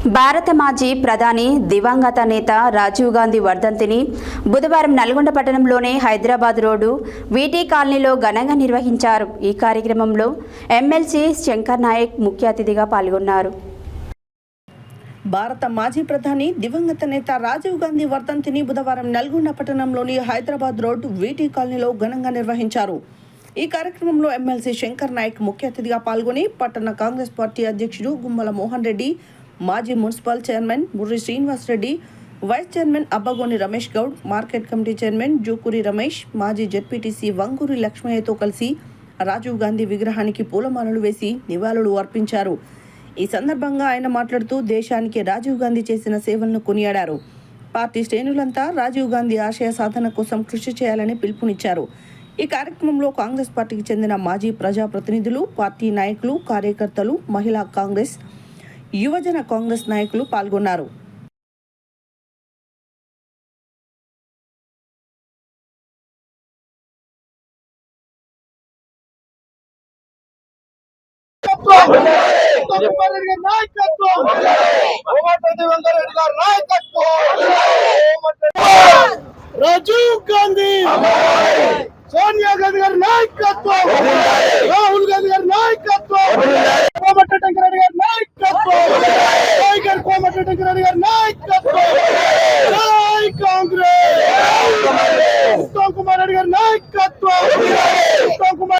భారత మాజీ ప్రధాని దివంగత నేత రాజీవ్ గాంధీ వర్ధంతిని బుధవారం నల్గొండ పట్టణంలోని హైదరాబాద్ రోడ్డు వీటీ కాలనీలో ఘనంగా నిర్వహించారు. ఈ కార్యక్రమంలో ఎమ్మెల్సీ శంకర్ నాయక్ ముఖ్య అతిథిగా పాల్గొన్నారు. భారత మాజీ ప్రధాని దివంగత నేత రాజీవ్ గాంధీ వర్ధంతిని బుధవారం నల్గొండ పట్టణంలోని హైదరాబాద్ రోడ్డు వీటీ కాలనీలో ఘనంగా నిర్వహించారు. ఈ కార్యక్రమంలో ఎమ్మెల్సీ శంకర్ నాయక్ ముఖ్య అతిథిగా పాల్గొని పట్టణ కాంగ్రెస్ పార్టీ అధ్యక్షుడు గుమ్మల మోహన్ రెడ్డి, మాజీ municipal chairman Murri Srinivas Reddy, vice chairman Abbagoni Ramesh Goud, market committee chairman Jukuri Ramesh, మాజీ జెడ్పీటీసీ వంగూరి లక్ష్మయ్యతో కలిసి రాజీవ్ గాంధీ విగ్రహానికి పూలమాలలు వేసి నివాళులు అర్పించారు. ఈ సందర్భంగా ఆయన మాట్లాడుతూ దేశానికి రాజీవ్ గాంధీ చేసిన సేవలను కొనియాడారు. పార్టీ శ్రేణులంతా రాజీవ్ గాంధీ ఆశయ సాధన కోసం కృషి చేయాలని పిలుపునిచ్చారు. ఈ కార్యక్రమంలో కాంగ్రెస్ పార్టీకి చెందిన మాజీ ప్రజాప్రతినిధులు, పార్టీ నాయకులు, కార్యకర్తలు, మహిళా కాంగ్రెస్, యువజన కాంగ్రెస్ నాయకులు పాల్గొన్నారు. రాజీవ్ గాంధీ, సోనియా గాంధీ గారి నాయకత్వం, రాహుల్ గాంధీ గారి నాయకత్వం, కోమటిరెడ్డి గారి నాయకత్వం.